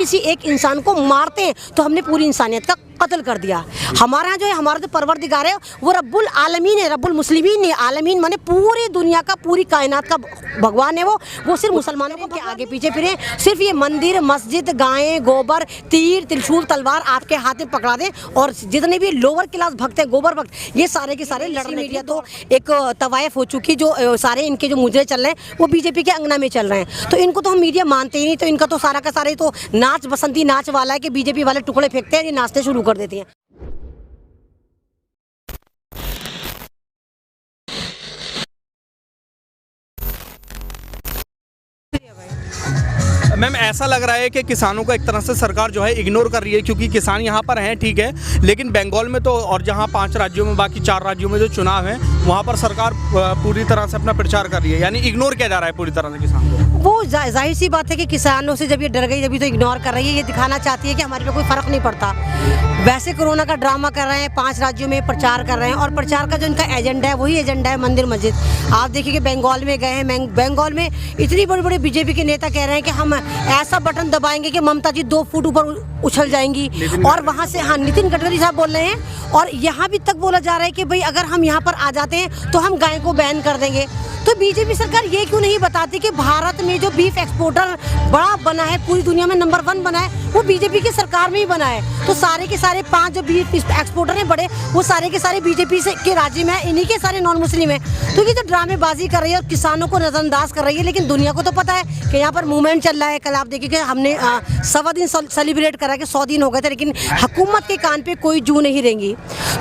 किसी एक इंसान को मारते हैं तो हमने पूरी इंसानियत का कत्ल कर दिया। हमारे यहाँ जो है, हमारा जो परवरदिगार है वो रब्बुल आलमीन है, रब्बुल मुस्लिमीन नहीं। आलमीन माने पूरी दुनिया का, पूरी कायनात का भगवान है वो सिर्फ मुसलमानों के आगे पीछे फिरे। सिर्फ ये मंदिर, मस्जिद, गायें, गोबर, तीर, त्रिशूल, तलवार आपके हाथ में पकड़ा दें और जितने भी लोअर क्लास भक्त हैं, गोबर भक्त, ये सारे के सारे लड़ रहे हैं। तो एक तवायफ हो चुकी, जो सारे इनके जो मुजरे चल रहे हैं वो बीजेपी के अंगना में चल रहे हैं। तो इनको तो हम मीडिया मानते ही नहीं। तो इनका तो सारा का सारा तो नाच, बसंती नाच वाला है कि बीजेपी वाले टुकड़े फेंकते हैं, ये नाचते शुरू कर देती हैं। मैम, ऐसा लग रहा है कि किसानों को एक तरह से सरकार जो है इग्नोर कर रही है, क्योंकि किसान यहाँ पर हैं ठीक है, लेकिन बंगाल में तो और जहाँ 5 राज्यों में, बाकी 4 राज्यों में जो चुनाव है वहाँ पर सरकार पूरी तरह से अपना प्रचार कर रही है, यानी इग्नोर किया जा रहा है पूरी तरह से किसान को। वो जाहिर सी बात है कि किसानों से जब ये डर गई, जब तो इग्नोर कर रही है, ये दिखाना चाहती है कि हमारे पे कोई फर्क नहीं पड़ता। वैसे कोरोना का ड्रामा कर रहे हैं, 5 राज्यों में प्रचार कर रहे हैं और प्रचार का जो इनका एजेंडा है वही एजेंडा है मंदिर मस्जिद। आप देखिए कि बंगाल में गए हैं, बंगाल में इतनी बड़ी बड़ी बीजेपी के नेता कह रहे हैं कि हम ऐसा बटन दबाएंगे कि ममता जी 2 फुट ऊपर उछल जाएंगी। और वहाँ से, हाँ, नितिन गडकरी साहब बोल रहे हैं। और यहाँ भी तक बोला जा रहा है कि भाई अगर हम यहाँ पर आ जाते हैं तो हम गाय को बैन कर देंगे। तो बीजेपी सरकार ये क्यों नहीं बताती कि भारत में जो बीफ एक्सपोर्टर बड़ा बना है, पूरी दुनिया में नंबर 1 बना है, वो बीजेपी की सरकार में ही बना है। तो सारे के सारे 5 जो बीफ एक्सपोर्टर हैं बड़े, वो सारे के सारे बीजेपी से के राज्य में है, इन्हीं के सारे नॉन मुस्लिम है। तो ये जो ड्रामेबाजी कर रही है और किसानों को नजरअंदाज कर रही है, लेकिन दुनिया को तो पता है कि यहाँ पर मूवमेंट चल रहा है। कल आप देखिए कि हमने 1.25 दिन सेलिब्रेट करा कि 100 दिन हो गए थे, लेकिन हुकूमत के कान पे कोई जू नहीं रहेंगी।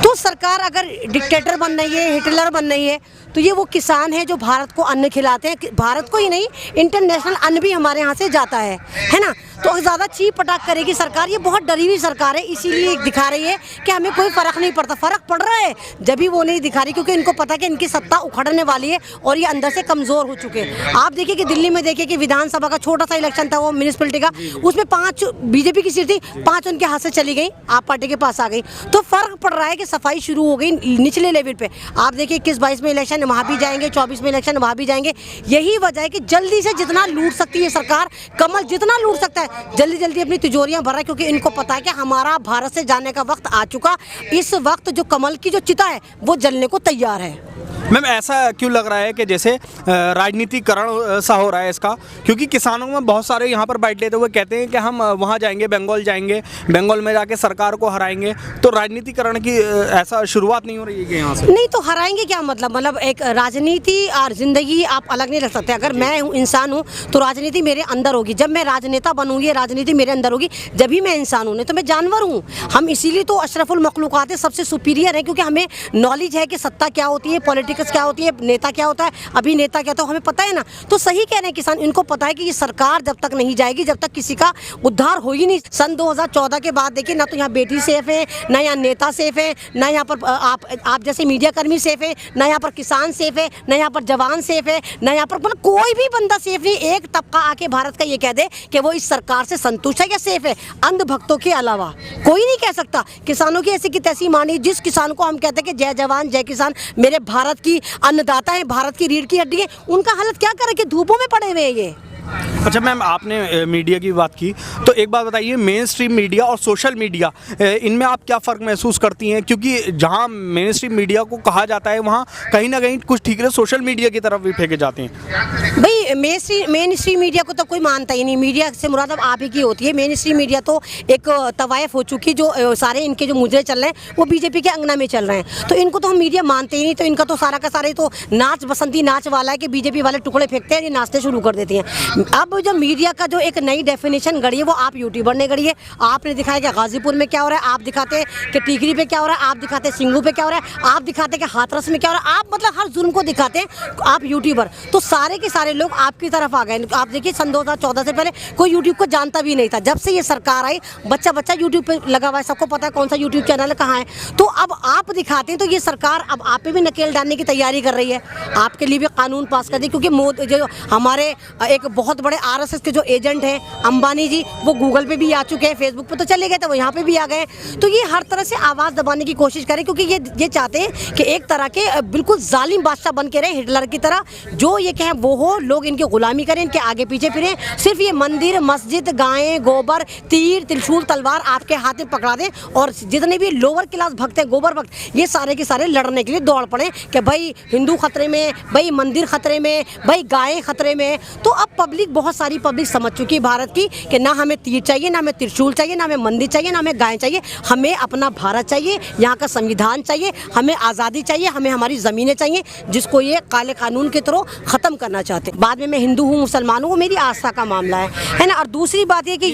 तो सरकार अगर डिक्टेटर बन रही है, हिटलर बन रही है, तो ये वो किसान है जो भारत को अन्न खिलाते हैं। भारत को ही नहीं, इंटरनेशनल अन्न भी हमारे यहाँ से जाता है ना। तो ज़्यादा चीप पटाख करेगी सरकार। ये बहुत डरी हुई सरकार है, इसीलिए दिखा रही है कि हमें कोई फ़र्क नहीं पड़ता। फ़र्क पड़ रहा है जब भी वो नहीं दिखा रही, क्योंकि इनको पता है कि इनकी सत्ता उखड़ने वाली है और ये अंदर से कमज़ोर हो चुके हैं। आप देखिए कि दिल्ली में देखिए कि विधानसभा का छोटा सा इलेक्शन था, वो म्यूनिसिपलिटी का, उसमें 5 बीजेपी की सीट थी, 5 उनके हाथ से चली गई, आप पार्टी के पास आ गई। तो फ़र्क पड़ रहा है कि सफाई शुरू हो गई निचले लेवल पर। आप देखिए 21-22 में इलेक्शन वहाँ भी जाएंगे, 24 में इलेक्शन वहाँ भी जाएंगे। यही वजह है कि जल्दी से जितना लूट सकती है सरकार, कमल जितना लूट सकता है, जल्दी जल्दी अपनी तिजोरियां भर रहा है, क्योंकि इनको पता है कि हमारा भारत से जाने का वक्त आ चुका। इस वक्त जो कमल की जो चिता है वो जलने को तैयार है। मैम, ऐसा क्यों लग रहा है कि जैसे राजनीतिकरण सा हो रहा है इसका, क्योंकि किसानों में बहुत सारे यहाँ पर बैठ लेते हुए कहते हैं कि हम वहाँ जाएंगे, बंगाल जाएंगे, बंगाल में जाके सरकार को हराएंगे। तो राजनीतिकरण की ऐसा शुरुआत नहीं हो रही है कि यहाँ से? नहीं, तो हराएंगे क्या मतलब एक राजनीति और जिंदगी आप अलग नहीं रख सकते। अगर मैं इंसान हूँ तो राजनीति मेरे अंदर होगी। जब मैं राजनेता बनूंगी, राजनीति मेरे अंदर होगी, जब भी मैं इंसान हूँ। नहीं तो मैं जानवर हूँ। हम इसीलिए तो अशरफुल मखलूकात है, सबसे सुपीरियर है, क्योंकि हमें नॉलेज है कि सत्ता क्या होती है, पॉलिटिक्स क्या होती है, नेता क्या होता है, अभिनेता क्या होता है, हमें पता है ना। तो सही कह रहे हैं किसान, इनको पता है कि ये सरकार जब तक नहीं जाएगी, जब तक किसी का उद्धार हो ही नहीं। सन 2014 के बाद देखिए ना, तो यहाँ बेटी सेफ है, ना यहाँ नेता सेफ है, ना यहाँ पर आप जैसे मीडिया कर्मी सेफ है, ना यहाँ पर किसान सेफ है, ना यहाँ पर जवान सेफ है, ना यहाँ पर मतलब कोई भी बंदा सेफ नहीं। एक तबका आके भारत का ये कह दे कि वो इस सरकार से संतुष्ट है या सेफ है, अंधभक्तों के अलावा कोई नहीं कह सकता। किसानों की ऐसी की तैसी मानी, जिस किसान को हम कहते हैं कि जय जवान जय किसान, मेरे भारत की अन्नदाता है, भारत की रीढ़ की हड्डी है, उनका हालत क्या करे कि धूपों में पड़े हुए हैं ये। अच्छा मैम, आपने मीडिया की बात की, तो एक बात बताइए, मेन स्ट्रीम मीडिया और सोशल मीडिया, इनमें आप क्या फ़र्क महसूस करती हैं? क्योंकि जहां मेन स्ट्रीम मीडिया को कहा जाता है, वहां कहीं ना कहीं कुछ ठीकरे सोशल मीडिया की तरफ भी फेंके जाते हैं। भाई मेन स्ट्रीम मीडिया को तो कोई मानता ही नहीं। मीडिया से मुराद अब आप ही की होती है। मेन स्ट्रीम मीडिया तो एक तवायफ हो चुकी, जो सारे इनके जो मुजरे चल रहे हैं वो बीजेपी के अंगना में चल रहे हैं। तो इनको तो हम मीडिया मानते ही नहीं। तो इनका तो सारा का सारा तो नाच, बसंती नाच वाला है कि बीजेपी वाले टुकड़े फेंकते हैं, ये नाचते शुरू कर देती हैं। अब जो मीडिया का जो एक नई डेफिनेशन गढ़ी है, वो आप यूट्यूबर ने गढ़ी है। आपने दिखाया कि गाजीपुर में क्या हो रहा है, आप दिखाते हैं कि टीकरी पे क्या हो रहा है, आप दिखाते हैं सिंगू पे क्या हो रहा है, आप दिखाते हैं कि हाथरस में क्या हो रहा है। आप मतलब हर जुर्म को दिखाते हैं आप यूट्यूबर। तो सारे के सारे लोग आपकी तरफ आ गए। आप देखिए सन 2014 से पहले कोई यूट्यूब को जानता भी नहीं था। जब से ये सरकार आई, बच्चा बच्चा यूट्यूब पे लगा हुआ है, सबको पता है कौन सा यूट्यूब चैनल है, कहाँ है। तो अब आप दिखाते हैं, तो ये सरकार अब आप पे भी नकेल डालने की तैयारी कर रही है। आपके लिए भी कानून पास कर दी, क्योंकि जो हमारे एक बहुत बड़े आरएसएस के जो एजेंट हैं अंबानी जी, वो गूगल पे भी आ चुके हैं, फेसबुक पे तो चले गए थे, वो यहाँ पे भी आ गए। तो ये हर तरह से आवाज़ दबाने की कोशिश करें, क्योंकि ये चाहते हैं कि एक तरह के बिल्कुल जालिम बादशाह बन के रहे, हिटलर की तरह, जो ये कहें वो हो, लोग इनकी गुलामी करें, इनके आगे पीछे फिरें, सिर्फ ये मंदिर मस्जिद गायें गोबर तीर त्रिशूल तलवार आपके हाथ में पकड़ा दें, और जितने भी लोअर क्लास भक्त हैं, गोबर भक्त, ये सारे के सारे लड़ने के लिए दौड़ पड़े कि भाई हिंदू खतरे में, भाई मंदिर खतरे में, भाई गायें खतरे में। तो अब पब्लिक, बहुत सारी पब्लिक समझ चुकी है भारत की कि ना हमें तीर चाहिए, ना हमें त्रिशूल चाहिए, ना हमें मंदिर चाहिए, ना हमें गायें चाहिए, हमें अपना भारत चाहिए, यहाँ का संविधान चाहिए, हमें आज़ादी चाहिए, हमें हमारी ज़मीनें चाहिए, जिसको ये काले कानून के थ्रू ख़त्म करना चाहते हैं। बाद में मैं हिंदू हूँ मुसलमान हूँ, वो मेरी आस्था का मामला है ना। और दूसरी बात ये कि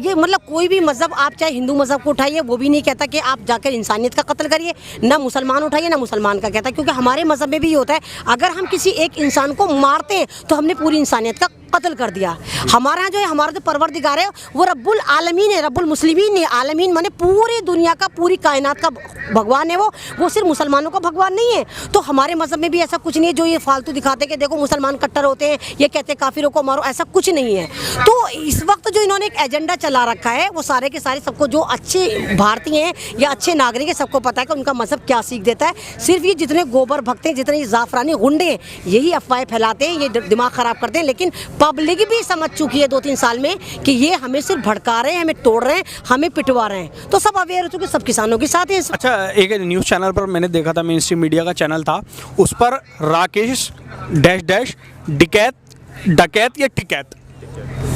ये मतलब कोई भी मज़हब, आप चाहे हिंदू मज़हब को उठाइए, वो भी नहीं कहता कि आप जाकर इंसानियत का कत्ल करिए, ना मुसलमान उठाइए ना मुसलमान का कहता है, क्योंकि हमारे मज़हब में भी ये होता है, अगर हम किसी एक इंसान को मारते हैं तो हमने पूरी इंसानियत का कत्ल कर दिया। हमारे यहाँ जो है, हमारा जो परवरदिगार है वो रब्बुल आलमीन है, रब्बुल मुस्लिमीन है। आलमीन माने पूरी दुनिया का, पूरी कायनात का भगवान है वो सिर्फ मुसलमानों का भगवान नहीं है। तो हमारे मज़हब में भी ऐसा कुछ नहीं है जो ये फालतू दिखाते कि देखो मुसलमान कट्टर होते हैं, ये कहते हैं काफिरों को मारो, ऐसा कुछ नहीं है। तो इस वक्त जो इन्होंने एक एजेंडा चला रखा है, वो सारे के सारे, सबको जो अच्छे भारतीय हैं या अच्छे नागरिक हैं, सबको पता है कि उनका मज़हब क्या सीख देता है। सिर्फ ये जितने गोबर भक्त हैं, जितने जाफरानी गुंडे हैं, यही अफवाहें फैलाते हैं, ये दिमाग ख़राब करते हैं। लेकिन पब्लिक भी समझ चुकी है 2-3 साल में कि ये हमें सिर्फ भड़का रहे हैं, हमें तोड़ रहे हैं, हमें पिटवा रहे हैं। तो सब अवेयर हो चुके, सब किसानों के साथ हैं। अच्छा, एक न्यूज़ चैनल पर मैंने देखा था, मेन स्ट्रीम मीडिया का चैनल था, उस पर राकेश डैश डकैत या टिकैत,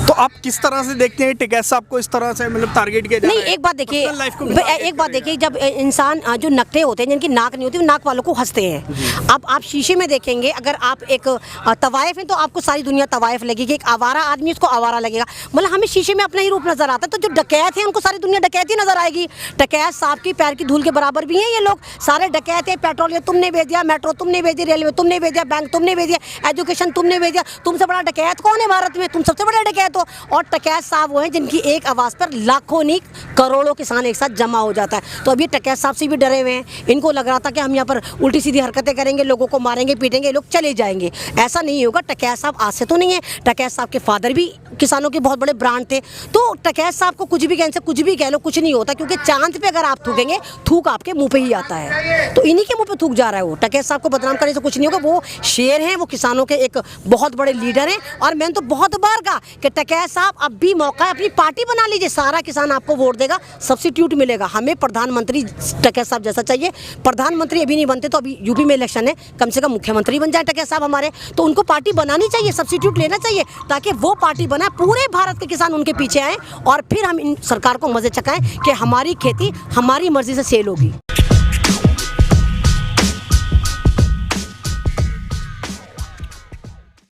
तो आप किस तरह से देखते हैं टिकैत साहब को इस तरह से मतलब टारगेट किया जा रहा है? नहीं, एक बात देखिए, जब इंसान जो नकटे होते हैं, जिनकी नाक नहीं होती, वो नाक वालों को हंसते हैं। अब आप शीशे में देखेंगे, अगर आप एक तवाइफ हैं तो आपको सारी दुनिया तवाइफ लगेगी, एक आवारा आदमी उसको आवारा लगेगा। मतलब हमें शीशे में अपना ही रूप नजर आता है। तो जो डकैत हैं उनको सारी दुनिया डकैत ही नजर आएगी। डकैत साहब की पैर की धूल के बराबर भी हैं ये लोग, सारे डकैत हैं। पेट्रोल ये तुमने भेज दिया, मेट्रो तुमने भेज दी, रेलवे तुमने भेज दिया, बैंक तुमने भेज दिया, एजुकेशन तुमने भेज दिया। तुमसे बड़ा डकैत कौन है भारत में? तुम सबसे बड़े डकैत हो। और टकैत साहब वो हैं जिनकी एक आवाज़ पर लाखों नहीं करोड़ों किसान एक साथ जमा हो जाता है। तो अब ये टकैत साहब से भी डरे हुए हैं। इनको लग रहा था कि हम यहाँ पर उल्टी सीधी हरकतें करेंगे, लोगों को मारेंगे पीटेंगे, ये लोग चले जाएंगे। ऐसा नहीं होगा। टकैत साहब आज से तो नहीं है, टकैत साहब के फादर भी किसानों के बहुत बड़े ब्रांड थे। तो टकैत साहब को कुछ भी कहने से कुछ भी कह लो, कुछ नहीं होता, क्योंकि चांद पे अगर आप थूकेंगे, थूक आपके मुंह पे ही आता है। तो इन्हीं के मुंह पे थूक जा रहा है वो। टकैत साहब को बदनाम करने से कुछ नहीं होगा। वो शेर हैं, वो किसानों के एक बहुत बड़े लीडर हैं। और मैंने तो बहुत बार कहा कि टकैत साहब अब भी मौका है, अपनी पार्टी बना लीजिए, सारा किसान आपको वोट देगा, सब्सिट्यूट मिलेगा। हमें प्रधानमंत्री टकैत साहब जैसा चाहिए। प्रधानमंत्री अभी नहीं बनते तो अभी यूपी में इलेक्शन है, कम से कम मुख्यमंत्री बन जाए टकैत साहब हमारे। तो उनको पार्टी बनानी चाहिए, सब्सिट्यूट लेना चाहिए, ताकि वो पार्टी बनाए, पूरे भारत के किसान उनके पीछे आए और फिर हम इन सरकार को मजे चखाएं कि हमारी खेती हमारी मर्जी से सेल होगी।